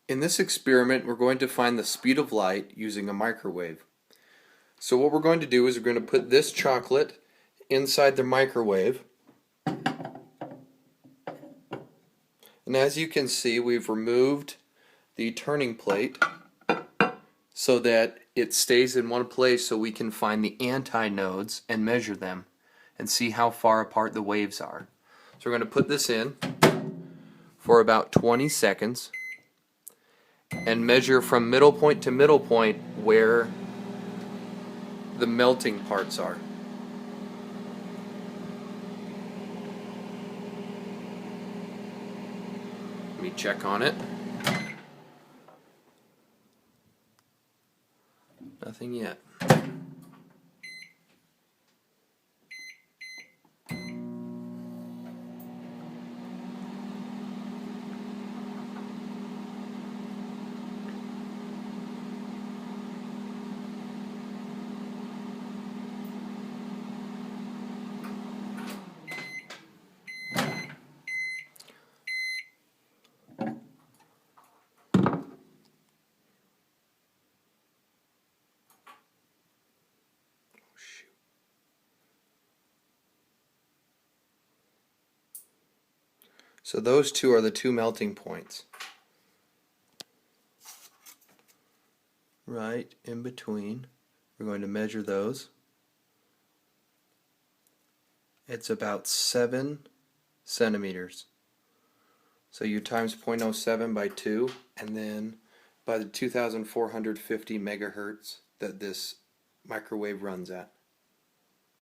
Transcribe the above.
In this experiment, we're going to find the speed of light using a microwave. So what we're going to do is we're going to put this chocolate inside the microwave. And as you can see, we've removed the turning plate so that it stays in one place so we can find the antinodes and measure them and see how far apart the waves are. So we're going to put this in for about 20 seconds and measure from middle point to middle point where the melting parts are. Let me check on it. Nothing yet. So those two are the two melting points. Right in between. We're going to measure those. It's about 7 centimeters. So you times 0.07 by 2, and then by the 2450 megahertz that this microwave runs at.